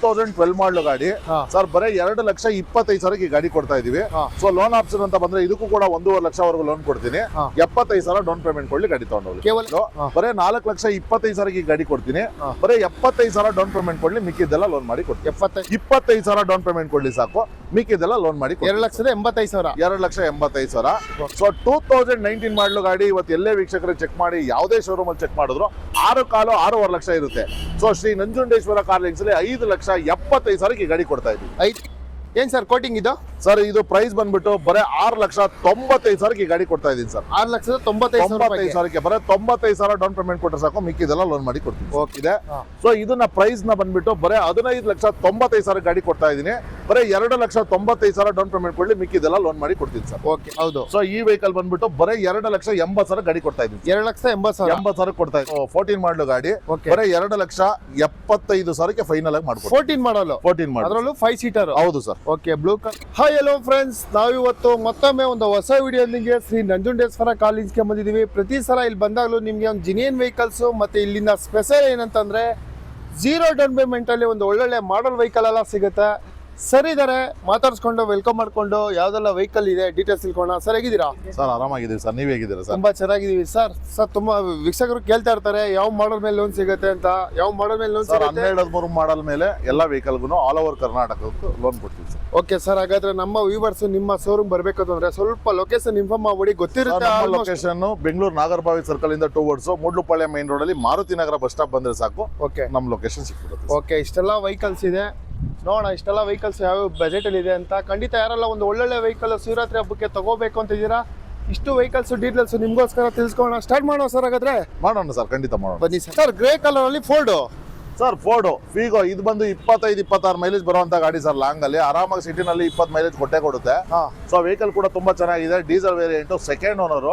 2012 ಮಾಡಲು ಗಾಡಿ ಸರ್, ಬರೀ 2,25,000 ಗಾಡಿ ಕೊಡ್ತಾ ಇದೀವಿ. ಸೊ ಲೋನ್ ಆಪ್ಷನ್ ಅಂತ ಬಂದ್ರೆ ಇದಕ್ಕೂ ಕೂಡ 1.5 ಲಕ್ಷವರೆಗೂ ಲೋನ್ ಕೊಡ್ತೀನಿ. 75,000 ಡೌನ್ ಪೇಮೆಂಟ್ ಕೊಡ್ಲಿ ಗಾಡಿ ತಗೊಂಡೋಗಿ. ಬರೀ 4,25,000 ಗಾಡಿ ಕೊಡ್ತೀನಿ. ಬರೀ 75,000 ಡೌನ್ ಪೇಮೆಂಟ್ ಕೊಡ್ಲಿ, ಮಿಕ್ಕಿದ್ದೆಲ್ಲ ಲೋನ್ ಮಾಡಿ ಕೊಡ್ತೀನಿ. 25,000 ಡೌನ್ ಪೇಮೆಂಟ್ ಕೊಡ್ಲಿ ಸಾಕು, ಮಿಕ್ಕಿದ್ದೆಲ್ಲ ಲೋನ್ ಮಾಡಿ 2,85,000. 2,85,000. ಸೊ 2019 ಮಾಡಲು ಗಾಡಿ ಇವತ್ತು ಎಲ್ಲೇ ವೀಕ್ಷಕರು ಚೆಕ್ ಮಾಡಿ, ಯಾವುದೇ ಶೋರೂಮ್ ಅಲ್ಲಿ ಚೆಕ್ ಮಾಡಿದ್ರು 6.5 ಲಕ್ಷ ಇರುತ್ತೆ. So Shri Nanjundeshwara car links ಅಲ್ಲಿ 5,75,000 ಗಾಡಿ ಕೊಡ್ತಾ ಇದ್ದೀವಿ. ಏನ್ ಸರ್ ಕೋಟಿಂಗ್ ಇದು? ಸರ್ ಇದು ಪ್ರೈಸ್ ಬಂದ್ಬಿಟ್ಟು ಬರೀ 6,95,000 ಗಾಡಿ ಕೊಡ್ತಾ ಇದೀನಿ ಸರ್. 6,95,000. ಬರೀ 95,000 ಡೌನ್ ಪೇಮೆಂಟ್ ಕೊಟ್ಟರೆ ಸಾಕು, ಮಿಕ್ಕಿದೆಲ್ಲ ಲೋನ್ ಮಾಡಿ ಕೊಡ್ತೀನಿ. ಓಕೆ. ಸೊ ಇದನ್ನ ಪ್ರೈಸ್ ನ ಬಂದ್ಬಿಟ್ಟು ಬರೀ 15,95,000 ಗಾಡಿ ಕೊಡ್ತಾ ಇದೀನಿ. ಬರೀ 2,95,000 ಡೌನ್ ಪೇಮೆಂಟ್ ಕೊಡ್ಲಿ, ಮಿಕ್ಕಿದೆಲ್ಲ ಲೋನ್ ಮಾಡಿ ಕೊಡ್ತೀನಿ ಸರ್. ಓಕೆ, ಹೌದು. ಸೊ ಈ ವೆಹಿಕಲ್ ಬಂದ್ಬಿಟ್ಟು ಬರೀ 2,80,000 ಗಾಡಿ ಕೊಡ್ತಾ ಇದೀನಿ. 2,80,000 ಕೊಡ್ತಾ ಇದ್ದೀನಿ. 14 ಮಾಡಲು ಗಾಡಿ ಬರೀ 2,75,000 ಫೈನಲ್ ಆಗಿ ಮಾಡ್ಕೊಡ್ತೀನಿ. 14 ಮಾಡಲು ಅದರಲ್ಲೂ 5 ಸೀಟರ್. ಹೌದು sir. Okay, blue colour. Hi hello friends, ನಾವಿವತ್ತು ಮತ್ತೊಮ್ಮೆ ಒಂದು ಹೊಸ ವಿಡಿಯೋದೊಂದಿಗೆ ಶ್ರೀ ನಂಜುಂಡೇಶ್ವರ ಕಾಲೇಜ್ಗೆ ಬಂದಿದ್ದೀವಿ. ಪ್ರತಿ ಸಲ ಇಲ್ಲಿ ಬಂದಾಗಲೂ ನಿಮಗೆ ಒಂದು ಜಿನಿಯನ್ ವೆಹಿಕಲ್ಸ್ ಮತ್ತೆ ಇಲ್ಲಿನ ಸ್ಪೆಷಲ್ ಏನಂತಂದ್ರೆ 0 ಡೌನ್ ಪೇಮೆಂಟ್ ಅಲ್ಲಿ ಒಂದು ಒಳ್ಳೊಳ್ಳೆ ಮಾಡಲ್ ವೆಹಿಕಲ್ ಎಲ್ಲ ಸಿಗುತ್ತೆ. ಸರ್ ಇದಾರೆ, ಮಾತಾಡ್ಸ್ಕೊಂಡು ವೆಲ್ಕಮ್ ಮಾಡ್ಕೊಂಡು ಯಾವ್ದೆಲ್ಲ ವೆಹಿಕಲ್ ಇದೆ ಡೀಟೇಲ್ಸ್ ತಿಳ್ಕೊಳ್ಳೋಣ. ಸರ್ ಹೇಗಿದ್ದೀರಾ? ಸರ್ ಆರಾಮಾಗಿದ್ದೀವಿ ಸರ್, ನೀವ್ ಹೇಗಿದ್ದೀರಾ ಸರ್? ತುಂಬಾ ಚೆನ್ನಾಗಿದ್ದೀವಿ ಸರ್. ಸರ್ ತುಂಬಾ ವೀಕ್ಷಕರು ಕೇಳ್ತಾ ಇರ್ತಾರೆ ಯಾವ ಮಾಡಲ್ ಮೇಲೆ ಲೋನ್ ಸಿಗುತ್ತೆ ಅಂತ. ಯಾವ ಮಾಡಲ್ ಮೇಲೆ ಲೋನ್ ಸಿಗುತ್ತೆ? 12 ಮಾಡಲ್ ಮೇಲೆ ಎಲ್ಲ ವೆಹಿಕಲ್ಗೂ ಆಲ್ ಓವರ್ ಕರ್ನಾಟಕಕ್ಕೂ ಲೋನ್ ಕೊಡ್ತೀವಿ ಸರ್. ಓಕೆ ಸರ್, ಹಾಗಾದ್ರೆ ನಮ್ಮ ವ್ಯೂವರ್ಸ್ ನಿಮ್ಮ ಶೋರೂಮ್ ಬರ್ಬೇಕಂದ್ರೆ ಸ್ವಲ್ಪ ಲೊಕೇಶನ್ ಇನ್ಫಾರ್ಮ್ ಮಾಡಿ. ಗೊತ್ತಿರುತ್ತೆ ಲೊಕೇಶನ್ ಬೆಂಗಳೂರು ನಾಗರಬಾವಿ ಸರ್ಕಲ್ ಇಂದ ಟುವರ್ಡ್ಸ್ ಮೂಡ್ಲುಪಾಳ್ಯ ಮೈನ್ ರೋಡ್ ಅಲ್ಲಿ ಮಾರುತಿ ನಗರ ಬಸ್ ಸ್ಟಾಪ್ ಬಂದ್ರೆ ಸಾಕು. ಓಕೆ, ನಮ್ಮ ಲೊಕೇಶನ್ ಸಿಕ್ಬಿಡುತ್ತೆ. ಓಕೆ, ಇಷ್ಟೆಲ್ಲ ವೆಹಿಕಲ್ಸ್ ಇದೆ ನೋಡೋಣ. ಇಷ್ಟೆಲ್ಲ ವೆಹಿಕಲ್ಸ್ ಯಾವ ಬಜೆಟ್ ಅಲ್ಲಿ ಇದೆ ಅಂತ. ಖಂಡಿತ ಯಾರೆಲ್ಲ ಒಂದು ಒಳ್ಳೊಳ್ಳೆ ವೆಹಿಕಲ್ ಶಿವರಾತ್ರಿ ಹಬ್ಬಕ್ಕೆ ತಗೋಬೇಕು ಅಂತ ಇದ್ದೀರಾ, ಇಷ್ಟು ವೆಹಿಕಲ್ಸ್ ಡೀಟೇಲ್ಸ್ ನಿಮ್ಗೋಸ್ಕರ ತಿಳ್ಸ್ಕೊಳ್ಳೋಣ. ಸ್ಟಾರ್ಟ್ ಮಾಡೋಣ ಸರ್. ಹಾಗಾದ್ರೆ ಮಾಡೋಣ ಸರ್, ಖಂಡಿತ ಮಾಡೋಣ. ಬನ್ನಿ ಸರ್. ಗ್ರೇ ಕಲರ್ ಅಲ್ಲಿ ಫೋರ್ಡ್ ಸರ್, ಫೋರ್ಡ್ ಫೀಗೋ ಇದು ಬಂದು 25-26 ಮೈಲೇಜ್ ಬರುವಂತ ಗಾಡಿ ಸರ್. ಲಾಂಗ್ ಅಲ್ಲಿ ಆರಾಮಾಗಿ ಸಿಟಿನಲ್ಲಿ 20 ಮೈಲೇಜ್ ಕೊಡುತ್ತೆ. ಸೊ ವೆಹಿಕಲ್ ಕೂಡ ತುಂಬಾ ಚೆನ್ನಾಗಿದೆ. ಡೀಸೆಲ್ ವೇರಿಯಂಟ್, ಸೆಕೆಂಡ್ ಓನರ್,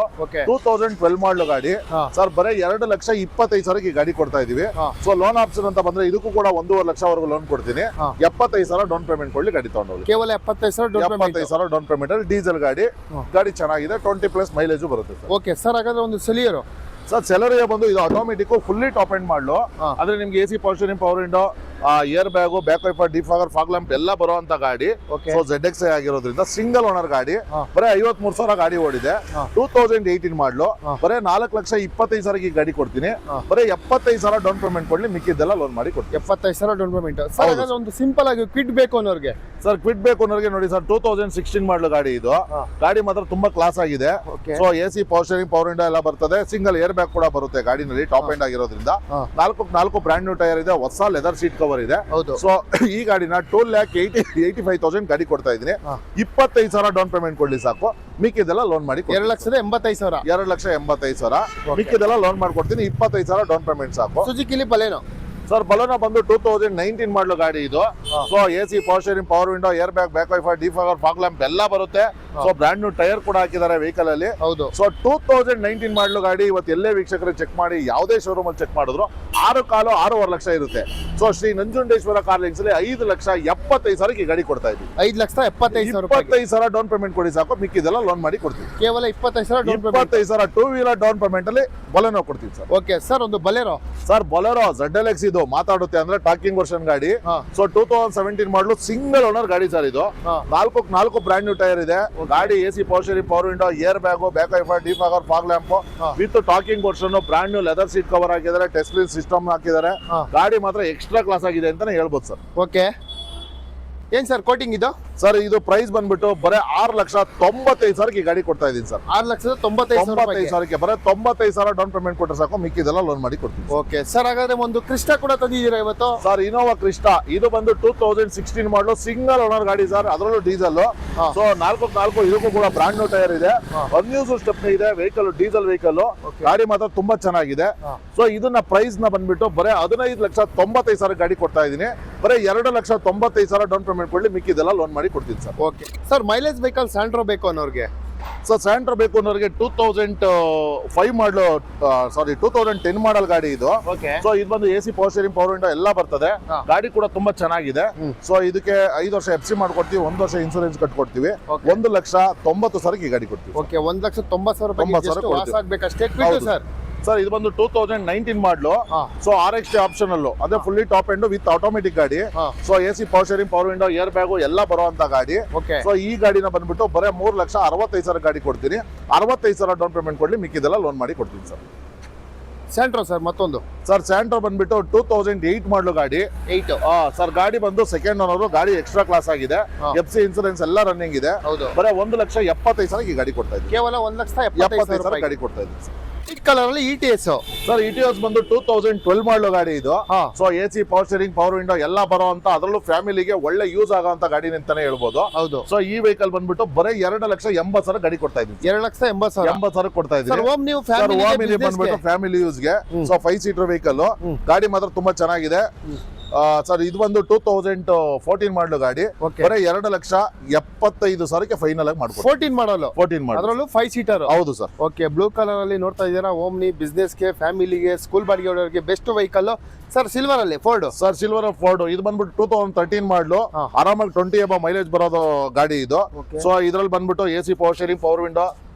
2012 ಮಾಡಲು ಗಾಡಿ ಸರ್. ಬರೀ 2,25,000 ಗಾಡಿ ಕೊಡ್ತಾ ಇದೀವಿ. ಸೊ ಲೋನ್ ಆಪ್ಷನ್ ಅಂತ ಬಂದ್ರೆ ಇದಕ್ಕೂ ಕೂಡ 1.5 ಲಕ್ಷವರೆಗೂ ಲೋನ್ ಕೊಡ್ತೀನಿ. 75,000 ಡೌನ್ ಪೇಮೆಂಟ್ ಕೊಡ್ಲಿ ಗಾಡಿ ತಗೊಂಡೋಗಿ. ಕೇವಲ 75,000 ಡೌನ್ ಪೇಮೆಂಟ್ ಅಲ್ಲಿ ಡೀಸೆಲ್ ಗಾಡಿ ಚೆನ್ನಾಗಿದೆ. 20+ ಮೈಲೇಜ್ ಬರುತ್ತೆ ಸರ್. ಓಕೆ ಸರ್, ಹಾಗಾದ್ರೆ ಒಂದು ಸೆಲಿಯರ್ ಸರ್, ಸೆಲರಿಯ ಬಂದು ಇದು ಆಟೋಮೆಟಿಕ್ ಫುಲ್ಲಿ ಟಾಪ್ ಎಂಡ್ ಮಾಡಲು. ಆದ್ರೆ ನಿಮ್ಗೆ AC power steering, power window, air bag, back wiper, defogger, fog lamp ಎಲ್ಲ ಬರುವಂತ ಗಾಡಿ. ಸೊ ZX ಆಗಿರೋದ್ರಿಂದ ಸಿಂಗಲ್ ಓನರ್ ಗಾಡಿ. ಬರೀ 53,000 ಗಾಡಿ ಓಡಿದೆ. 2018 ಮಾಡಲು. ಬರೀ 4,25,000 ಗಾಡಿ ಕೊಡ್ತೀನಿ. ಬರೀ 75,000 ಡೌನ್ ಪೇಮೆಂಟ್ ಕೊಡ್ಲಿ, ಮಿಕ್ಕಿದ್ದೆಲ್ಲ ಲೋನ್ ಮಾಡಿ ಕೊಡ್ತೀನಿ. 75,000 ಡೌನ್ ಪೇಮೆಂಟ್. ಸರ್ ಒಂದು ಸಿಂಪಲ್ ಆಗಿ ಕ್ವಿಟ್ ಬೇಕು ಅನ್ನೋರ್ಗೆ ಸರ್, ಕ್ವಿಟ್ ಬೇಕು ಅನ್ನೋರಿಗೆ ನೋಡಿ ಸರ್, 2016 ಮಾಡಲು ಗಾಡಿ ಇದು. ಗಾಡಿ ಮಾತ್ರ ತುಂಬಾ ಕ್ಲಾಸ್ ಆಗಿದೆ. So AC power steering, power window ಎಲ್ಲ ಬರ್ತದೆ. ಸಿಂಗಲ್ ಏರ್ ಬ್ಯಾಗ್ ಕೂಡ ಬರುತ್ತೆ ಗಾಡಿನಲ್ಲಿ, ಟಾಪ್ ಎಂಡ್ ಆಗಿರೋದ್ರಿಂದ. 4 ಬ್ರ್ಯಾಂಡ್ ನ್ಯೂ ಟೈರ್ ಇದೆ, ಹೊಸ ಲೆದರ್ ಸೀಟ್ ಕವರ್ ಇದೆ. ಸೊ ಈ ಗಾಡಿನ 2,85,000 ಗಾಡಿ ಕೊಡ್ತಾ ಇದೀನಿ. 25,000 ಡೌನ್ ಪೇಮೆಂಟ್ ಕೊಡ್ಲಿ ಸಾಕು, ಮಿಕ್ಕಿದೆಲ್ಲ ಲೋನ್ ಮಾಡಿ 2,85,000. 2,85,000 ಮಿಕ್ಕಿದೆಲ್ಲ ಲೋನ್ ಮಾಡ್ಕೊಡ್ತೀನಿ. 25,000 ಡೌನ್ ಪೇಮೆಂಟ್ ಸಾಕು. ಸುಜುಕಿಲಿ ಬಲೇನೋ ಸರ್, ಬಲೋನಾ ಬಂದು 2019 ಮಾಡಲು ಗಾಡಿ ಇದು. So AC power steering, power window, air bag, back wiper, defogger, fog lamp ಎಲ್ಲ ಬರುತ್ತೆ. ಸೊ ಬ್ರ್ಯಾಂಡ್ ನ್ಯೂ ಟೈರ್ ಕೂಡ ಹಾಕಿದ್ದಾರೆ ವೆಹಿಕಲ್ ಅಲ್ಲಿ. ಹೌದು. ಸೊ 2019 ಮಾಡಲು ಗಾಡಿ ಇವತ್ತು ಎಲ್ಲೇ ವೀಕ್ಷಕರು ಚೆಕ್ ಮಾಡಿ, ಯಾವುದೇ ಶೋರೂಮ್ ಅಲ್ಲಿ ಚೆಕ್ ಮಾಡಿದ್ರು 6.5 ಲಕ್ಷ ಇರುತ್ತೆ. So Shri Nanjundeshwara car links ಅಲ್ಲಿ 5,75,000 ಗಾಡಿ ಕೊಡ್ತಾ ಇದ್ದೀವಿ. 5,75,000 ಡೌನ್ ಪೇಮೆಂಟ್ ಕೊಡಿ ಸಾಕು, ಮಿಕ್ಕಿದೆಲ್ಲ ಲೋನ್ ಮಾಡಿ ಕೊಡ್ತೀವಿ. ಕೇವಲ 25,000 ಟೂ ವೀಲರ್ ಡೌನ್ ಪೇಮೆಂಟ್ ಅಲ್ಲಿ ಬೊಲೆನೋ ಕೊಡ್ತೀವಿ ಸರ್. ಓಕೆ ಸರ್, ಒಂದು ಬಲೇರೋ ಸರ್, ಬೊಲೆರೋ ZLX ಇದು ಮಾತಾಡುತ್ತೆ ಅಂದ್ರೆ ಟಾಕಿಂಗ್ ವರ್ಷನ್ ಗಾಡಿ. ಸೊ 2017 ಮಾಡಲು ಸಿಂಗಲ್ ಓನರ್ ಗಾಡಿ ಸರ್ ಇದು. 4 ಬ್ರ್ಯಾಂಡ್ ನ್ಯೂ ಟೈರ್ ಇದೆ. ಗಾಡಿ AC power steering, power window, air bag, back wiper, defogger, fog lamp with talking version, brand new leather seat cover ಹಾಕಿದ್ದಾರೆ, touch screen system ಹಾಕಿದ್ದಾರೆ. ಗಾಡಿ ಮಾತ್ರ ಎಕ್ಸ್ಟ್ರಾ ಕ್ಲಾಸ್ ಆಗಿದೆ ಅಂತಾನೆ ಹೇಳ್ಬೋದು ಸರ್. ಓಕೆ, ಏನ್ ಸರ್ ಕೋಟಿಂಗ್ ಇದು? ಸರ್ ಇದು ಪ್ರೈಸ್ ಬಂದ್ಬಿಟ್ಟು ಬರೀ 6,95,000 ಗಾಡಿ ಕೊಡ್ತಾ ಇದೀನಿ ಸರ್. 6,95,000 ಬರೀ 95,000 ಡೌನ್ ಪೇಮೆಂಟ್ ಕೊಟ್ಟರೆ ಸಾಕು, ಮಿಕ್ಕಿದೆಲ್ಲ ಲೋನ್ ಮಾಡಿ ಕೊಡ್ತೀನಿ. ಓಕೆ ಸರ್, ಹಾಗಾದ್ರೆ ಒಂದು ಕ್ರಿಸ್ಟಾ ಕೂಡ ತಂದಿದ್ದೀರಾ ಇವತ್ತು? ಸರ್, ಇನೋವಾ ಕ್ರಿಸ್ಟಾ ಇದು ಬಂದು 2016 ಮಾಡಲು ಸಿಂಗಲ್ ಓನರ್ ಗಾಡಿ ಸರ್, ಅದರಲ್ಲೂ ಡೀಸೆಲ್. ಸೊ 4 ಇದಕ್ಕೂ ಕೂಡ ಬ್ರಾಂಡ್ ನ್ಯೂ ಟೈರ್ ಇದೆ, ಅನ್ಯೂಸ್ ಸ್ಟೆಪ್ನಿ ಇದೆ. ವೆಹಿಕಲ್ ಡೀಸೆಲ್ ವೆಹಿಕಲ್, ಗಾಡಿ ಮಾತ್ರ ತುಂಬಾ ಚೆನ್ನಾಗಿದೆ. ಸೊ ಇದನ್ನ ಪ್ರೈಸ್ ನ ಬಂದ್ಬಿಟ್ಟು ಬರೀ 15,95,000 ಗಾಡಿ ಕೊಡ್ತಾ ಇದೀನಿ. ಬರೀ 2,95,000 ಡೌನ್ ಪೇಮೆಂಟ್ ಕೊಡ್ಲಿ, ಮಿಕ್ಕಿದೆಲ್ಲ ಲೋನ್ ಮಾಡಿ ಕೊಡ್ತೀನಿ sir. Okay sir, mileage vehicle Santro ಬೇಕು ಅನ್ನೋರ್ಗೆ? ಸರ್, ಸ್ಯಾಂಟ್ರೋ ಬೇಕು ಅನ್ನೋರಿಗೆ 2005 ಮಾಡಲು, ಸಾರಿ 2010 ಮಾಡಲ್ ಗಾಡಿ ಇದು. ಸೊ ಇದು ಬಂದು AC power steering, power window ಎಲ್ಲ ಬರ್ತದೆ. ಗಾಡಿ ಕೂಡ ತುಂಬಾ ಚೆನ್ನಾಗಿದೆ. ಸೊ ಇದಕ್ಕೆ 5 ವರ್ಷ FC ಮಾಡ್ಕೊಡ್ತೀವಿ, 1 ವರ್ಷ ಇನ್ಸೂರೆನ್ಸ್ ಕಟ್ಕೊಡ್ತೀವಿ. 1,90,000 ಗಾಡಿ ಕೊಡ್ತೀವಿ. ಓಕೆ, 1,90,000 ರೂಪಾಯಿ ಆಗ್ಬೇಕಷ್ಟೇ. ಸರ್ ಸರ್ ಇದು ಬಂದು 2019 ಮಾಡಲು. ಸೊ RXT ಆಪ್ಷನಲ್ ಅದೇ fully top end with automatic ಗಾಡಿ. So AC power steering, power window, air bag ಎಲ್ಲ ಬರುವಂತ ಗಾಡಿ. ಸೊ ಈ ಗಾಡಿನ ಬಂದ್ಬಿಟ್ಟು ಬರೀ 3,65,000 ಗಾಡಿ ಕೊಡ್ತೀನಿ. 65,000 ಡೌನ್ ಪೇಮೆಂಟ್ ಕೊಡ್ಲಿ, ಮಿಕ್ಕಿದೆಲ್ಲ ಲೋನ್ ಮಾಡಿ ಕೊಡ್ತೀನಿ ಸರ್. ಸ್ಯಾಂಟ್ರೋ ಸರ್ ಮತ್ತೊಂದು. ಸರ್ ಸ್ಯಾಂಟ್ರೋ ಬಂದ್ಬಿಟ್ಟು 2008 ಮಾಡಲು ಗಾಡಿ. 8 ಸರ್ ಗಾಡಿ ಬಂದು ಸೆಕೆಂಡ್ ಓನರ್, ಗಾಡಿ ಎಕ್ಸ್ಟ್ರಾ ಕ್ಲಾಸ್ ಆಗಿದೆ. FC ಇನ್ಸೂರೆನ್ಸ್ ಎಲ್ಲ ರನ್ನಿಂಗ್ ಇದೆ. ಬರೀ 1,75,000 ಈ ಗಾಡಿ ಕೊಡ್ತಾ ಇದ್ದೀನಿ. ಕೇವಲ 1,75,000 ಗಾಡಿ ಕೊಡ್ತಾ ಇದ್ದೀನಿ. ವೈಟ್ ಕಲರ್ ಅಲ್ಲಿ ETS. ಸರ್ ETS ಬಂದು 2012 ಮಾಡಲು ಗಾಡಿ ಇದು. So AC power steering, power window ಎಲ್ಲ ಬರುವಂತ, ಅದರಲ್ಲೂ ಫ್ಯಾಮಿಲಿಗೆ ಒಳ್ಳೆ ಯೂಸ್ ಆಗುವಂತ ಗಾಡಿ ಅಂತಾನೆ ಹೇಳ್ಬೋದು. ಹೌದು. ಸೊ ಈ ವೆಹಿಕಲ್ ಬಂದ್ಬಿಟ್ಟು ಬರೀ 2,80,000 ಗಾಡಿ ಕೊಡ್ತಾ ಇದ್ದೀನಿ. 2,80,000 ಕೊಡ್ತಾ ಇದ್ದೀನಿ. ಫ್ಯಾಮಿಲಿ ಬಂದ್ಬಿಟ್ಟು ಫ್ಯಾಮಿಲಿ ಯೂಸ್ಗೆ. ಸೊ 5 ಸೀಟರ್ ವೆಹಿಕಲ್, ಗಾಡಿ ಮಾತ್ರ ತುಂಬಾ ಚೆನ್ನಾಗಿದೆ. ಸರ್ ಇದು ಬಂದು 2014 ಮಾಡಲು ಗಾಡಿ. ಬರೀ 2,75,000 ಫೈನಲ್ ಆಗಿ ಮಾಡ್ಕೊಡ್ತೀನಿ. 14 ಮಾಡಲು ಅದರಲ್ಲೂ 5 ಸೀಟರ್. ಹೌದು ಸರ್. ಓಕೆ, ಬ್ಲೂ ಕಲರ್ ಅಲ್ಲಿ ನೋಡ್ತಾ ಇದ್ದೀರಾ. ಓಮ್ನಿ ಬಿಸ್ನೆಸ್ಗೆ, ಫ್ಯಾಮಿಲಿಗೆ, ಸ್ಕೂಲ್ ಬಾಡಿಗೆ ಹೊಡೋರಿಗೆ ಬೆಸ್ಟ್ ವೆಹಿಕಲ್. ಸರ್ ಸಿಲ್ವರ್ ಅಲ್ಲಿ ಫೋರ್ಡ್. ಸರ್ ಸಿಲ್ವರ್ ಫೋರ್ಡ್ ಇದು ಬಂದ್ಬಿಟ್ಟು 2013 ಮಾಡಲು. ಆರಾಮಾಗಿ 20 ಎಬೋ ಮೈಲೇಜ್ ಬರೋದು ಗಾಡಿ ಇದು. ಸೊ ಇದ್ರಲ್ಲಿ ಬಂದ್ಬಿಟ್ಟು AC power steering, power window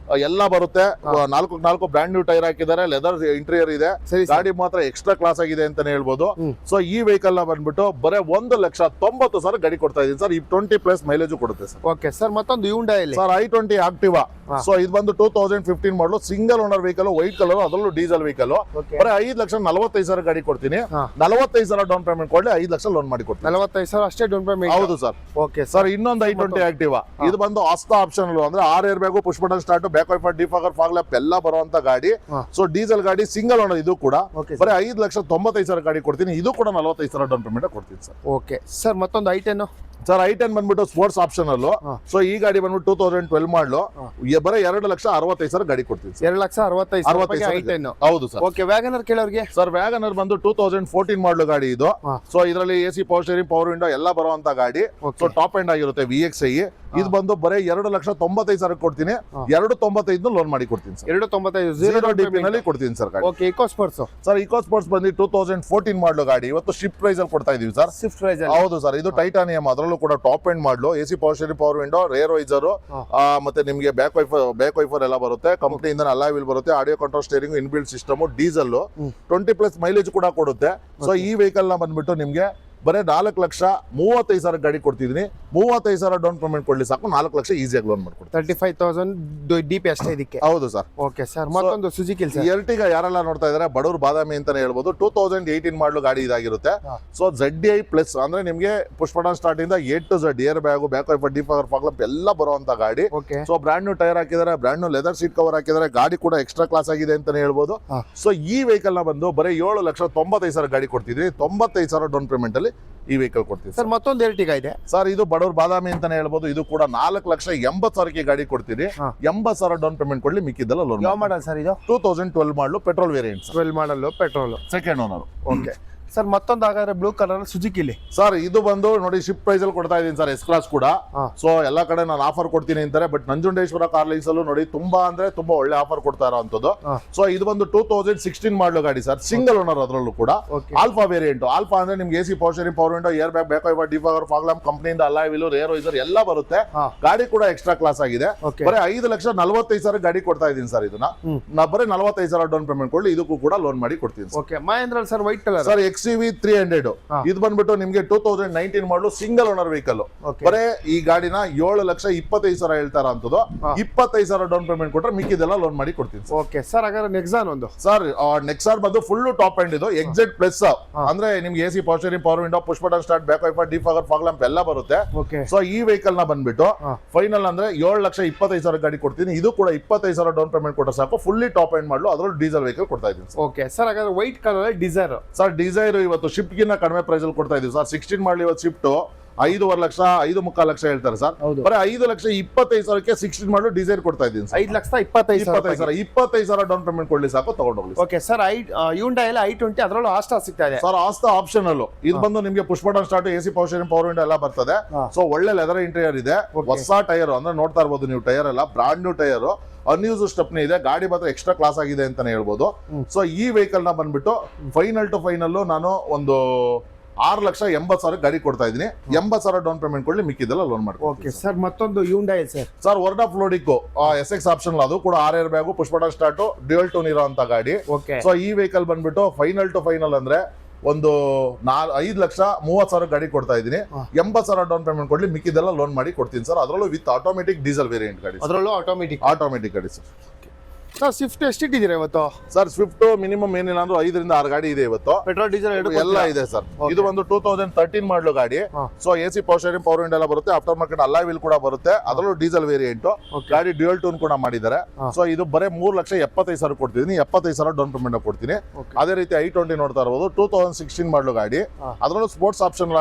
ಎಲ್ಲ ಬರುತ್ತೆ. 4 ಬ್ರ್ಯಾಂಡ್ ನ್ಯೂ ಟೈರ್ ಹಾಕಿದ್ದಾರೆ, ಲೆದರ್ ಇಂಟೀರಿಯರ್ ಇದೆ. ಗಾಡಿ ಮಾತ್ರ ಎಕ್ಸ್ಟ್ರಾ ಕ್ಲಾಸ್ ಆಗಿದೆ ಅಂತಾನೆ ಹೇಳ್ಬೋದು. ಸೊ ಈ ವೆಹಿಕಲ್ ನ ಬಂದ್ಬಿಟ್ಟು ಬರೀ 1,90,000 ಗಾಡಿ ಕೊಡ್ತಾ ಇದೀನಿ ಸರ್. ಈ 20+ ಮೈಲೇಜ್ ಕೊಡುತ್ತೆ ಸರ್. ಓಕೆ ಸರ್ ಮತ್ತೊಂದು Hyundai sir i20 Activa. So ಇದು ಬಂದು 2015 ಮಾಡಲು, single owner vehicle, white colour, ಅದರಲ್ಲೂ ಡೀಸೆಲ್ ವೆಹಿಕಲ್. ಬರೀ 5,45,000 ಗಾಡಿ ಕೊಡ್ತೀನಿ. 45,000 ಡೌನ್ ಪೇಮೆಂಟ್ ಕೊಡ್ಲಿ, 5 ಲಕ್ಷ ಲೋನ್ ಮಾಡಿ ಕೊಡ್ತೀನಿ. 45,000 ಅಷ್ಟೇ ಡೌನ್ ಪೇಮೆಂಟ್. ಹೌದು ಸರ್. ಓಕೆ ಸರ್ ಇನ್ನೊಂದು i20 ಆಕ್ಟಿವಾ. ಇದು ಬಂದು ಆಸ್ತಾ ಆಪ್ಷನ್ ಅಂದ್ರೆ 6 air bag, push button start, back wiper, defogger, fog lamp ಎಲ್ಲ ಬರುವಂತ ಗಾಡಿ. ಸೊ ಡೀಸೆಲ್ ಗಾಡಿ, ಸಿಂಗಲ್ ಓನರ್ ಇದು ಕೂಡ. ಬರೀ 5,95,000 ಗಾಡಿ ಕೊಡ್ತೀನಿ. ಇದು ಕೂಡ 45,000 ಡೌನ್ ಪೇಮೆಂಟ್ ಕೊಡ್ತೀನಿ ಸರ್. ಓಕೆ ಸರ್ ಮತ್ತೊಂದು i10. ಸರ್ i10 ಬಂದ್ಬಿಟ್ಟು ಸ್ಪೋರ್ಟ್ಸ್ ಆಪ್ಷನ್ ಅಲ್ಲೂ. ಸೊ ಈ ಗಾಡಿ ಬಂದ್ಬಿಟ್ಟು 2012 ಮಾಡಲು. ಬರೀ 2,65,000 ಗಾಡಿ ಕೊಡ್ತೀನಿ. 2,65,000 ಹೌದು ಸರ್. ಓಕೆ, ವ್ಯಾಗನರ್ ಕೇಳೋರಿಗೆ. ಸರ್ ವ್ಯಾಗನರ್ ಬಂದು 2014 ಮಾಡಲು ಗಾಡಿ ಇದು. ಸೊ ಇದರಲ್ಲಿ AC power steering, power window ಎಲ್ಲ ಬರುವಂತ ಗಾಡಿ. ಸೊ ಟಾಪ್ ಎಂಡ್ ಆಗಿರುತ್ತೆ, VXI. ಇದು ಬಂದು ಬರೀ 2,95,000 ಕೊಡ್ತೀನಿ. 2,95 ಲೋನ್ ಮಾಡಿ ಕೊಡ್ತೀನಿ ಸರ್. 2,95 DP ನಲ್ಲಿ ಕೊಡ್ತೀನಿ ಸರ್ ಗಾಡಿ. Okay, Eco Sports. Sir Eco Sports ಬಂದು 2014 ಮಾಡಲು ಗಾಡಿ. ಇವತ್ತು ಶಿಫ್ಟ್ ಪ್ರೈಸ್ ಅಲ್ಲಿ ಕೊಡ್ತಾ ಇದೀವಿ ಸರ್. Swift price. ಹೌದು ಸರ್. ಇದು ಟೈಟಾನಿಯಂ, ಅದರಲ್ಲೂ ಕೂಡ ಟಾಪ್ ಎಂಡ್ ಮಾಡಲು. AC power steering, power window, rear visor, ಮತ್ತೆ ನಿಮಗೆ ಬ್ಯಾಕ್ ವೈಫರ್ ಎಲ್ಲ ಬರುತ್ತೆ. ಕಂಪನಿಯಿಂದ ಅಲಾಯ್ ವೀಲ್ ಬರುತ್ತೆ, audio control steering, inbuilt system, diesel, 20+ mileage ಕೂಡ ಕೊಡುತ್ತೆ. ಸೊ ಈ ವೆಹಿಕಲ್ ನ ಬಂದ್ಬಿಟ್ಟು ನಿಮ್ಗೆ ಬರೀ 4,35,000 ಗಾಡಿ ಕೊಡ್ತಿದ್ದೀನಿ. 35,000 ಡೌನ್ ಪೇಮೆಂಟ್ ಕೊಡ್ಲಿ ಸಾಕು, 4 ಲಕ್ಷ ಈಸಿಯಾಗಿ ಲೋನ್ ಮಾಡ್ಕೊಡ್ತೀನಿ. 35,000 DP ಅಷ್ಟೇ ಇದಕ್ಕೆ. ಹೌದು ಸರ್. ಓಕೆ ಸರ್ ಮತ್ತೊಂದು ಸುಜುಕಿ. ಎರ್ಟಿಗಾ ಯಾರೆಲ್ಲ ನೋಡ್ತಾ ಇದಾರೆ, ಬಡವ್ರು ಬಾದಾಮಿ ಅಂತಾನೆ ಹೇಳ್ಬೋದು. 2018 ಮಾಡಲು ಗಾಡಿ ಇದಾಗಿರುತ್ತೆ. ಸೊ ZDI ಪ್ಲಸ್ ಅಂದ್ರೆ ನಿಮ್ಗೆ ಪುಷ್ ಬಟನ್ ಸ್ಟಾರ್ಟ್ ಇಂದ A to Z, air bag, back wiper, defogger, fog lamp ಎಲ್ಲ ಬರುವಂತ ಗಾಡಿ. ಸೊ ಬ್ರ್ಯಾಂಡ್ ನ್ಯೂ ಟೈರ್ ಹಾಕಿದ್ದಾರೆ, brand new leather seat cover ಹಾಕಿದ್ದಾರೆ. ಗಾಡಿ ಕೂಡ ಎಕ್ಸ್ಟ್ರಾ ಕ್ಲಾಸ್ ಆಗಿದೆ ಅಂತಾನೆ ಹೇಳ್ಬೋದು. ಸೊ ಈ ವೆಹಿಕಲ್ ನ ಬಂದು ಬರೀ 7,95,000 ಗಾಡಿ ಕೊಡ್ತಿದ್ವಿ. 95,000 ಡೌನ್ ಪೇಮೆಂಟ್ ಅಲ್ಲಿ ಈ ವೆಹಿಕಲ್ ಕೊಡ್ತೀವಿ ಸರ್. ಮತ್ತೊಂದು ಎರ್ಟಿಗಾ ಇದೆ ಸರ್. ಇದು ಬಡವ್ರ ಬಾದಾಮಿ ಅಂತಾನೆ ಹೇಳ್ಬೋದು. ಇದು ಕೂಡ 4,80,000 ಗಾಡಿ ಕೊಡ್ತೀರಿ. 80,000 ಡೌನ್ ಪೇಮೆಂಟ್ ಕೊಡ್ಲಿ, ಮಿಕ್ಕಿದ್ದೆಲ್ಲ ಲೋನ್. ಯಾವ ಮಾಡಲ್ ಸರ್ ಇದು? 2012 ಮಾಡಲು, ಪೆಟ್ರೋಲ್ ವೇರಿಯಂಟ್. 12 ಮಾಡಲ್ petrol, second owner. Okay sir ಮತ್ತೊಂದು ಹಾಗಾದ್ರೆ ಬ್ಲೂ ಕಲರ್ ಸುಜುಕಿಲಿ. ಸರ್ ಇದು ಬಂದು ನೋಡಿ ಶಿಫ್ಟ್ ಪ್ರೈಸ್ ಅಲ್ಲಿ ಕೊಡ್ತಾ ಇದೀನಿ ಸರ್. ಎಸ್ ಕ್ಲಾಸ್ ಕೂಡ. ಸೊ ಎಲ್ಲಾ ಕಡೆ ನಾನು ಆಫರ್ ಕೊಡ್ತೀನಿ ಅಂತಾರೆ, ಬಟ್ ನಂಜುಂಡೇಶ್ವರ ಕಾರ್ ಲೈನ್ಸ್ ಅಲ್ಲೂ ನೋಡಿ ತುಂಬಾ ಅಂದ್ರೆ ತುಂಬಾ ಒಳ್ಳೆ ಆಫರ್ ಕೊಡ್ತಾ ಇರೋಂಥದ್ದು. ಸೊ ಇದು ಬಂದು 2016 ಮಾಡಲು ಗಾಡಿ ಸರ್. ಸಿಂಗಲ್ ಓನರ್, ಅದರಲ್ಲೂ ಕೂಡ ಆಲ್ಫಾ ವೇರಿಯಂಟ್. ಆಲ್ಫಾ ಅಂದ್ರೆ ನಿಮ್ಗೆ AC power steering, power window, air bag, back wiper, defogger, fog lamp, ಕಂಪನಿಯಿಂದ ಅಲಾಯ್ ವೀಲ್, ರೇರ್ ವೈಸರ್ ಎಲ್ಲ ಬರುತ್ತೆ. ಗಾಡಿ ಕೂಡ ಎಕ್ಸ್ಟ್ರಾ ಕ್ಲಾಸ್ ಆಗಿದೆ. ಬರೀ 5,45,000 ಗಾಡಿ ಕೊಡ್ತಾ ಇದೀನಿ ಸರ್. ಇದನ್ನ ನಾ ಬರೀ 45,000 ಡೌನ್ ಪೇಮೆಂಟ್ ಕೊಡ್ಲಿ, ಇದಕ್ಕೂ ಕೂಡ ಲೋನ್ ಮಾಡಿ ಕೊಡ್ತೀನಿ. Okay, Mahindra sir white colour. Sir XUV 300 ಇದು ಬಂದ್ಬಿಟ್ಟು ನಿಮ್ಗೆ 2019 ಮಾಡಲು, ಸಿಂಗಲ್ ಓನರ್ ವೆಹಿಕಲ್. ಬರೇ ಈ ಗಾಡಿನ 7,25,000 ಹೇಳ್ತಾರ ಅಂತದ್ದು. 25,000 ಡೌನ್ ಪೇಮೆಂಟ್ ಕೊಟ್ರೆ ಮಿಕ್ಕಿದೆಲ್ಲ ಲೋನ್ ಮಾಡಿ ಕೊಡ್ತೀನಿ. ಓಕೆ ಸರ್, ಹಾಗಾದ್ರೆ ನೆಕ್ಸಾನ್ ಒಂದು. ಸರ್ ನೆಕ್ಸಾನ್ ಬಂದು ಫುಲ್ ಟಾಪ್ ಎಂಡ್ ಇದು. ಎಕ್ಸೆಟ್ ಪ್ಲಸ್ ಅಂದ್ರೆ ನಿಮ್ಗೆ AC power steering, power window, push button start, back wiper, defogger, fog lamp ಎಲ್ಲ ಬರುತ್ತೆ. ಸೊ ಈ ವೆಹಿಕಲ್ ನ ಬಂದ್ಬಿಟ್ಟು ಫೈನಲ್ ಅಂದ್ರೆ 7,25,000 ಗಾಡಿ ಕೊಡ್ತೀನಿ. ಇದು ಕೂಡ 25,000 ಡೌನ್ ಪೇಮೆಂಟ್ ಕೊಟ್ಟರೆ ಸಾಕು, ಫುಲ್ಲಿ ಟಾಪ್ ಎಂಡ್ ಮಾಡಲು. ಅದ್ರಲ್ಲಿ ಡೀಸೆಲ್ ವೆಹಿಕಲ್ ಕೊಡ್ತಾ ಇದೀನಿ. ಓಕೆ ಸರ್, ಹಾಗಾದ್ರೆ white colour Dzire. Sir Dzire ಇವತ್ತು ಶಿಫ್ಟ್ ಗಿನ್ನ ಕಡಿಮೆ ಪ್ರೈಸ್ ಅಲ್ಲಿ ಕೊಡ್ತಾ ಇದೀವಿ ಸರ್. 16 ಮಾಡಲಿ ಇವತ್ತು ಶಿಫ್ಟ್ 5,5 ಲಕ್ಷ, 5.25 ಲಕ್ಷ ಹೇಳ್ತಾರೆ ಸರ್. ಬರೀ 5,25,000ಕ್ಕೆ 16 ಮಾಡಲು ಡಿಸೈರ್ ಕೊಡ್ತಾ ಇದ್ದೀನಿ. 5,25,000 25,000 ಡೌನ್ ಪೇಮೆಂಟ್ ಕೊಡ್ಲಿ ಸಾಕು, ತಗೊಂಡೋಗ್ಲಿ. ಓಕೆ ಸರ್, Hyundai i20 ಅದರಲ್ಲೂ ಆಸ್ಟಾ ಸಿಗ್ತಾ ಇದೆ ಸರ್. ಆಸ್ತಾ ಆಪ್ಷನ್ ಅಲ್ಲೂ ಇದು ಬಂದು ನಿಮ್ಗೆ push button start, AC power steering, power window ಎಲ್ಲ ಬರ್ತದೆ. ಸೊ ಒಳ್ಳೆ ಲೆದರ್ ಇಂಟೀರಿಯರ್ ಇದೆ. ಹೊಸ ಟೈರ್ ಅಂದ್ರೆ ನೋಡ್ತಾ ಇರ್ಬೋದು ನೀವು, ಟೈರ್ ಎಲ್ಲ brand new tyre, unused stepney ಇದೆ. ಗಾಡಿ ಮಾತ್ರ ಎಕ್ಸ್ಟ್ರಾ ಕ್ಲಾಸ್ ಆಗಿದೆ ಅಂತಾನೆ ಹೇಳ್ಬೋದು. ಸೊ ಈ ವೆಹಿಕಲ್ ನ ಬಂದ್ಬಿಟ್ಟು ಫೈನಲ್ ಟು ಫೈನಲ್ ನಾನು ಒಂದು 6,80,000 ಗಾಡಿ ಕೊಡ್ತಾ ಇದೀನಿ. 80,000 ಡೌನ್ ಪೇಮೆಂಟ್ ಕೊಡ್ಲಿ, ಮಿಕ್ಕಿದೆಲ್ಲ ಲೋನ್ ಓಕೆ ಮಾಡ್ಕೊಡ್ತೀನಿ ಸರ್, ಮತ್ತೊಂದು Hyundai ಸರ್. ಸರ್. ವರ್ನಾ ಫ್ಲೋಡಿಕೋ SX ಆಪ್ಷನ್, ಅದು ಕೂಡ 6 air bag, push button start, dual tone ಇರೋಂತ ಗಾಡಿ. ಓಕೆ ಸೊ ಈ ವೆಹಿಕಲ್ ಬಂದ್ಬಿಟ್ಟು ಫೈನಲ್ ಟು ಫೈನಲ್ ಅಂದ್ರೆ ಒಂದು 5,30,000 ಗಾಡಿ ಕೊಡ್ತಾ ಇದೀನಿ. 80,000 ಡೌನ್ ಪೇಮೆಂಟ್ ಕೊಡ್ಲಿ, ಮಿಕ್ಕಿದೆಲ್ಲ ಲೋನ್ ಮಾಡಿ ಕೊಡ್ತೀನಿ ಸರ್. ಅದರಲ್ಲೂ ವಿತ್ ಆಟೋಮೆಟಿಕ್ ಡೀಸೆಲ್ ವೇರಿಯಂಟ್ ಗಾಡಿ, ಅದರಲ್ಲೂ ಆಟೋಮೆಟಿಕ್ ಗಾಡಿ ಸರ್. ಸರ್ ಸ್ವಿಫ್ಟ್ ಎಷ್ಟಿಟ್ಟಿದ್ದೀರಾ ಇವತ್ತು? ಸರ್ ಸ್ವಿಫ್ಟ್ ಮಿನಿಮಮ್ ಏನಿಲ್ಲ ಅಂದ್ರೆ 5 ರಿಂದ 6 ಗಾಡಿ ಇದೆ ಇವತ್ತು. ಪೆಟ್ರೋಲ್ ಡೀಸೆಲ್ ಎಲ್ಲ ಇದೆ ಸರ್. ಇದು ಒಂದು 2013 ಮಾಡಲು ಗಾಡಿ. So AC power steering, power window ಎಲ್ಲ ಬರುತ್ತೆ. ಆಫ್ಟರ್ ಮಾರ್ಕೆಟ್ ಅಲಾಯ್ ವೀಲ್ ಕೂಡ ಬರುತ್ತೆ. ಅದರಲ್ಲೂ ಡೀಸೆಲ್ ವೇರಿಯಂಟ್ ಗಾಡಿ, ಡ್ಯೂಯಲ್ ಟೋನ್ ಕೂಡ ಮಾಡಿದ್ದಾರೆ. ಸೊ ಇದು ಬರೀ 3,75,000 ಕೊಡ್ತಿದ್ದೀನಿ. 75,000 ಡೌನ್ ಪೇಮೆಂಟ್ ಕೊಡ್ತೀನಿ. ಅದೇ ರೀತಿ i20 ನೋಡ್ತಾ ಇರಬಹುದು, 2016 ಮಾಡಲು ಗಾಡಿ. ಅದರಲ್ಲೂ ಸ್ಪೋರ್ಟ್ಸ್ ಆಪ್ಷನ್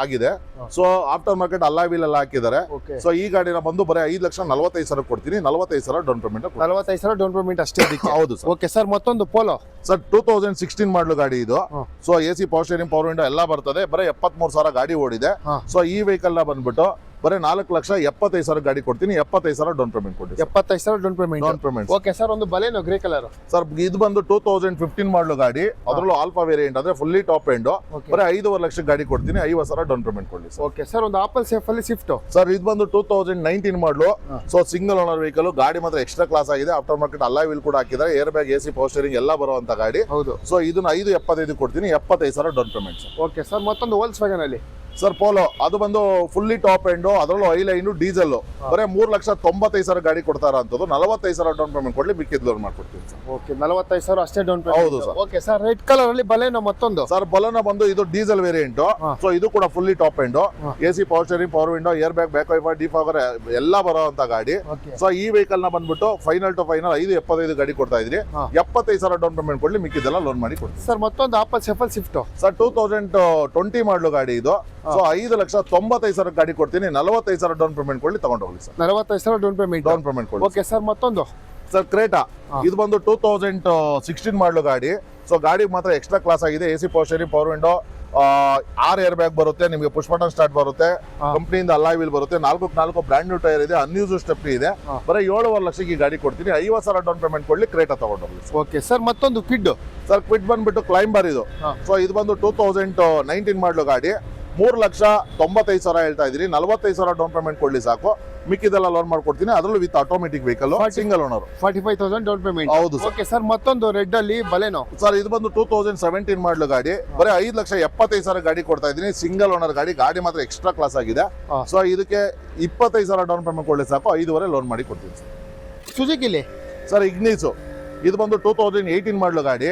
ಆಗಿದೆ. So after market alloy wheel ಎಲ್ಲ ಹಾಕಿದ್ದಾರೆ. ಸೊ ಈ ಗಾಡಿನ ಬಂದು ಬರೀ 5,45,000 ಕೊಡ್ತೀನಿ. 45,000 ಡೌನ್ ಪೇಮೆಂಟ್. 45,000 ಡೌನ್ ಪೇಮೆಂಟ್ ಅಷ್ಟೇ. ಹೌದು ಸರ್. ಓಕೆ ಸರ್, ಮತ್ತೊಂದು ಪೋಲೋ ಸರ್ 2016 ಮಾಡಲು ಗಾಡಿ ಇದು. So AC power steering, power window ಎಲ್ಲ ಬರ್ತದೆ. ಬರೀ 73,000 ಗಾಡಿ ಓಡಿದೆ. ಸೊ ಈ ವೆಹಿಕಲ್ ನ ಬಂದ್ಬಿಟ್ಟು ಬರೀ 4,75,000 ಗಾಡಿ ಕೊಡ್ತೀನಿ. 75,000 ಡೌನ್ ಪೇಮೆಂಟ್ ಕೊಡಿ. 75,000 ಡೌನ್ ಪೇಮೆಂಟ್. ಓಕೆ ಸರ್, ಒಂದು ಬಲೇನೋ ಗ್ರೇ ಕಲರ್ ಸರ್. ಇದು ಬಂದು 2015 ಮಾಡಲು ಗಾಡಿ. ಅದರಲ್ಲೂ ಆಲ್ಫಾ ವೇರಿಯಂಟ್ ಅಂದ್ರೆ ಫುಲ್ಲಿ ಟಾಪ್ ಎಂಡ್. ಬರೀ 5.5 ಲಕ್ಷ ಗಾಡಿ ಕೊಡ್ತೀನಿ. 50,000 ಡೌನ್ ಪೇಮೆಂಟ್ ಕೊಡಿ. ಓಕೆ ಸರ್, ಒಂದು ಆಪಲ್ ಸೇಫ್ ಅಲ್ಲಿ ಸ್ವಿಫ್ಟ್ ಸರ್. ಇದು ಬಂದು 2019 ಮಾಡಲು. ಸೊ ಸಿಂಗಲ್ ಓನರ್ ವೆಹಿಕಲ್ ಗಾಡಿ ಮಾತ್ರ ಎಕ್ಸ್ಟ್ರಾ ಕ್ಲಾಸ್ ಆಗಿದೆ. ಆಫ್ಟರ್ ಮಾರ್ಕೆಟ್ ಅಲಾಯ್ ವೀಲ್ ಕೂಡ ಹಾಕಿದ್ದಾರೆ. Air bag, AC power steering ಎಲ್ಲ ಬರುವಂತ ಗಾಡಿ. ಹೌದು. ಸೊ ಇದನ್ನ 5,75 ಕೊಡ್ತೀನಿ. 75,000 ಡೌನ್ ಪೇಮೆಂಟ್. ಓಕೆ ಸರ್, ಮತ್ತೊಂದು ವೋಲ್ಕ್ಸ್ವ್ಯಾಗನ್ ಅಲ್ಲಿ ಸರ್ ಪೋಲೋ. ಅದು ಬಂದು ಫುಲ್ಲಿ ಟಾಪ್ ಎಂಡ್, ಅದರಲ್ಲೂ ಐಲೈನು ಡೀಸೆಲ್. ಬರೀ 3,95,000 ಗಾಡಿ ಕೊಡ್ತಾರ ಅಂತದ್ದು. 45,000 ಡೌನ್ ಪೇಮೆಂಟ್ ಕೊಡ್ಲಿ, ಮಿಕ್ಕಿದ್ ಲೋನ್ ಮಾಡ್ಕೊಡ್ತೀನಿ ಸರ್. ಓಕೆ, 45,000 ಅಷ್ಟೇ ಡೌನ್ ಪೇಮೆಂಟ್. ಹೌದು sir. Okay sir, red colour ಅಲ್ಲಿ ಬಲೇನೋ ಮತ್ತೊಂದು ಸರ್. ಬಲನ ಬಂದು ಇದು ಡೀಸೆಲ್ ವೇರಿಯಂಟ್. ಸೊ ಇದು ಕೂಡ fully top end. AC power steering, power window, air bag, back wiper, defogger ಎಲ್ಲ ಬರುವಂತ ಗಾಡಿ. ಸೊ ಈ ವೆಹಿಕಲ್ ನ ಬಂದ್ಬಿಟ್ಟು ಫೈನಲ್ ಟು ಫೈನಲ್ 5,75 ಗಾಡಿ ಕೊಡ್ತಾ ಇದ್ರಿ. 75,000 ಡೌನ್ ಪೇಮೆಂಟ್ ಕೊಡ್ಲಿ, ಮಿಕ್ಕಿದೆಲ್ಲ ಲೋನ್ ಮಾಡಿ ಕೊಡ್ತೀನಿ ಸರ್. ಮತ್ತೊಂದು ಆಪಲ್ ಸೇಫ್ ಅಲ್ಲಿ ಸ್ವಿಫ್ಟ್ ಸರ್. 2020 ಮಾಡಲು ಗಾಡಿ ಇದು. ಸೊ 5,95,000 ಗಾಡಿ ಕೊಡ್ತೀನಿ. 45,000 ಡೌನ್ ಪೇಮೆಂಟ್ ಕೊಡ್ಲಿ, ತಗೊಂಡು ಹೋಗ್ಲಿ ಸರ್. 45,000 ಡೌನ್ ಪೇಮೆಂಟ್ ಕೊಡ್ಲಿ. ಓಕೆ ಸರ್, ಮತ್ತೊಂದು ಸರ್ ಕ್ರೇಟಾ. ಇದು ಬಂದು 2016 ಮಾಡಲು ಗಾಡಿ. ಸೊ ಗಾಡಿ ಮಾತ್ರ ಎಕ್ಸ್ಟ್ರಾ ಕ್ಲಾಸ್ ಆಗಿದೆ. AC power steering, power window, 6 air bag ಬರುತ್ತೆ. ನಿಮಗೆ ಪುಷ್ ಬಟನ್ ಸ್ಟಾರ್ಟ್ ಬರುತ್ತೆ. ಕಂಪ್ನಿಯಿಂದ ಅಲಾಯ್ ವೀಲ್ ಬರುತ್ತೆ. 4 ಬ್ರ್ಯಾಂಡ್ ನ್ಯೂ ಟೈರ್ ಇದೆ. ಅನ್ಯೂಸ್ ಸ್ಟೆಪ್ನಿ ಇದೆ. ಬರೀ 7.5 ಲಕ್ಷಕ್ಕೆ ಈ ಗಾಡಿ ಕೊಡ್ತೀನಿ. 50,000 ಡೌನ್ ಪೇಮೆಂಟ್ ಕೊಡ್ಲಿ, ಕ್ರೇಟಾ ತಗೊಂಡು ಹೋಗ್ಲಿ. ಓಕೆ ಸರ್, ಮತ್ತೊಂದು ಕ್ವಿಡ್ ಸರ್. ಕ್ವಿಡ್ ಬಂದ್ಬಿಟ್ಟು ಕ್ಲೈಂಬರ್ ಇದು. ಸೊ ಇದು ಬಂದು 2019 ಮಾಡಲು ಗಾಡಿ. 3,95,000 ಹೇಳ್ತಾ ಇದೀನಿ. 45,000 ಡೌನ್ ಪೇಮೆಂಟ್ ಕೊಡ್ಲಿ ಸಾಕು, ಮಿಕ್ಕಿದೆಲ್ಲ ಲೋನ್ ಮಾಡ್ಕೊಡ್ತೀನಿ. ಅದರಲ್ಲೂ with automatic vehicle, single owner. 45,000 down payment. ಹೌದು ಸರ್. ಓಕೆ ಸರ್, ಮತ್ತೊಂದು ರೆಡ್ ಅಲ್ಲಿ ಬಲೇನೋ ಸರ್. ಇದು ಬಂದು 2017 ಮಾಡಲು ಗಾಡಿ. ಬರೀ 5,75,000 ಗಾಡಿ ಕೊಡ್ತಾ ಇದೀನಿ. ಸಿಂಗಲ್ ಓನರ್ ಗಾಡಿ. ಗಾಡಿ ಮಾತ್ರ ಎಕ್ಸ್ಟ್ರಾ ಕ್ಲಾಸ್ ಆಗಿದೆ. ಸೊ ಇದಕ್ಕೆ 25,000 ಡೌನ್ ಪೇಮೆಂಟ್ ಕೊಡ್ಲಿ ಸಾಕು, 5.5 ಲೋನ್ ಮಾಡಿ ಕೊಡ್ತೀನಿ ಸರ್. ಸುಜುಕಿಲಿ ಸರ್ ಇಗ್ನಿಸು. ಇದು ಬಂದು 2018 ಮಾಡಲು ಗಾಡಿ.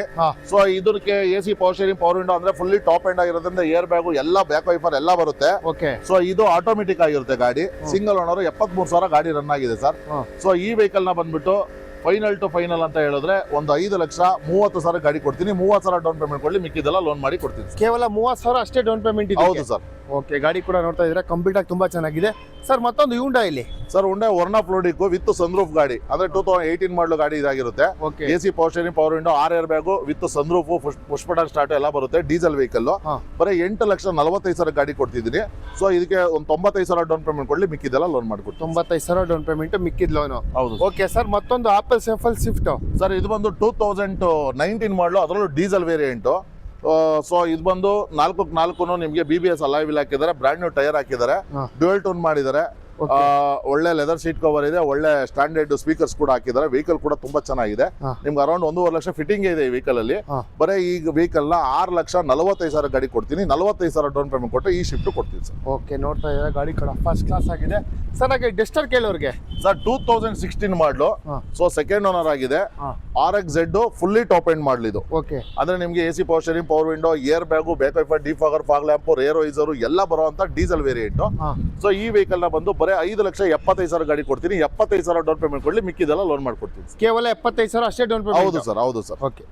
ಸೊ ಇದಕ್ಕೆ AC power steering, power window ಅಂದ್ರೆ ಫುಲ್ಲಿ ಟಾಪ್ ಎಂಡ್ ಆಗಿರೋದ್ರಿಂದ ಏರ್ ಬ್ಯಾಗು ಎಲ್ಲ, ಬ್ಯಾಕ್ ವೈಫರ್ ಎಲ್ಲ ಬರುತ್ತೆ. ಓಕೆ. ಸೊ ಇದು ಆಟೋಮೆಟಿಕ್ ಆಗಿರುತ್ತೆ ಗಾಡಿ. Single owner. 73,000 ಗಾಡಿ ರನ್ ಆಗಿದೆ ಸರ್. ಸೊ ಈ ವೆಹಿಕಲ್ ನ ಬಂದ್ಬಿಟ್ಟು ಫೈನಲ್ ಟು ಫೈನಲ್ ಅಂತ ಹೇಳಿದ್ರೆ ಒಂದು 5,30,000 ಗಾಡಿ ಕೊಡ್ತೀನಿ. 30,000 ಡೌನ್ ಪೇಮೆಂಟ್ ಕೊಡ್ಲಿ, ಮಿಕ್ಕಿದೆಲ್ಲ ಲೋನ್ ಮಾಡಿ ಕೊಡ್ತೀನಿ. ಕೇವಲ 30,000 ಅಷ್ಟೇ ಡೌನ್ ಪೇಮೆಂಟ್ ಇದೆ. ಹೌದು ಸರ್. ಓಕೆ, ಗಾಡಿ ಕೂಡ ನೋಡ್ತಾ ಇದ್ರೆ ಕಂಪ್ಲೀಟ್ ಆಗಿ ತುಂಬಾ ಚೆನ್ನಾಗಿದೆ ಸರ್. ಮತ್ತೊಂದು Hyundai ಇಲ್ಲಿ sir. Hyundai Verna fluidic with sunroof ಗಾಡಿ. ಅಂದ್ರೆ 2018 ಮಾಡಲು ಗಾಡಿ ಇದಾಗಿರುತ್ತೆ. AC power steering, power window, 6 air bag with sunroof, push button start ಎಲ್ಲ ಬರುತ್ತೆ. Diesel vehicle. ಬರೀ 8,45,000 ಗಾಡಿ ಕೊಡ್ತಿದ್ದೀನಿ. ಸೊ ಇದಕ್ಕೆ ಒಂದು 95,000 ಡೌನ್ ಪೇಮೆಂಟ್ ಕೊಡ್ಲಿ, ಮಿಕ್ಕಿದೆಲ್ಲ ಲೋನ್ ಮಾಡ್ಕೊಡ್ತೀನಿ. 95,000 ಡೌನ್ ಪೇಮೆಂಟ್, ಮಿಕ್ಕಿದ್ ಲೋನ್. ಹೌದು. ಓಕೆ ಸರ್, ಮತ್ತೊಂದು ಆಪಲ್ ಸೇಫ್ ಅಲ್ಲಿ ಸ್ವಿಫ್ಟ್ ಸರ್. ಇದು ಬಂದು 2019 ಮಾಡಲು, ಅದರಲ್ಲೂ ಡೀಸೆಲ್ ವೇರಿಯಂಟ್. ಸೊ ಇದು ಬಂದು 4 ನಿಮಗೆ BBS ಅಲಾಯ್ ವೀಲ್ ಹಾಕಿದ್ದಾರೆ. ಬ್ರ್ಯಾಂಡ್ ನ್ಯೂ ಟೈರ್ ಹಾಕಿದ್ದಾರೆ. ಡ್ಯೂಯಲ್ ಟೋನ್ ಮಾಡಿದ್ದಾರೆ. ಒಳ್ಳೆ ಲೆದರ್ ಸೀಟ್ ಕವರ್ ಇದೆ. ಒಳ್ಳೆ ಸ್ಟ್ಯಾಂಡರ್ಡ್ ಸ್ಪೀಕರ್ಸ್ ಕೂಡ ಹಾಕಿದ್ದಾರೆ. ವೆಹಿಕಲ್ ಕೂಡ ತುಂಬಾ ಚೆನ್ನಾಗಿದೆ. ನಿಮ್ಗೆ ಅರೌಂಡ್ 1.5 ಲಕ್ಷ ಫಿಟ್ಟಿಂಗ್ ಇದೆ ಈ ವೆಹಿಕಲ್ ಅಲ್ಲಿ. ಬರೀ ಈ ವೆಹಿಕಲ್ ನ 6,45,000 ಗಾಡಿ ಕೊಡ್ತೀನಿ. 45,000 ಡೌನ್ ಪೇಮೆಂಟ್ ಕೊಟ್ಟು ಈ ಶಿಫ್ಟ್ ಕೊಡ್ತೀನಿ ಸರ್. ಓಕೆ, ನೋಡ್ತಾ ಇದ್ದಾರೆ ಗಾಡಿ ಕೂಡ ಫಸ್ಟ್ ಕ್ಲಾಸ್ ಆಗಿದೆ ಸರ್. ಹಾಗೆ ಡೆಸ್ಟರ್ ಕೇಳೋರಿಗೆ ಸರ್ 2016 ಮಾಡಲು. ಸೊ ಸೆಕೆಂಡ್ ಓನರ್ ಆಗಿದೆ. RXZ fully top end model ಇದು. ಓಕೆ. ಅಂದ್ರೆ ನಿಮ್ಗೆ AC power steering, power window, air bag, back wiper, defogger, fog lamp, rear visor ಎಲ್ಲ ಬರುವಂತ ಡೀಸೆಲ್ ವೇರಿಯಂಟ್. ಸೊ ಈ ವೆಹಿಕಲ್ ನ ಬಂದು 5,75,000 ಗಾಡಿ ಕೊಡ್ತೀನಿ. 75,000 ಡೌನ್ ಪೇಮೆಂಟ್ ಕೊಡ್ಲಿ, ಮಿಕ್ಕಿದೆಲ್ಲ ಲೋನ್ ಮಾಡ್ಕೊಡ್ತೀನಿ. ಕೇವಲ 75,000 ಅಷ್ಟೇ ಡೌನ್ ಪೇಮೆಂಟ್. ಹೌದು ಸರ್. ಹೌದು ಸರ್. ಓಕೆ.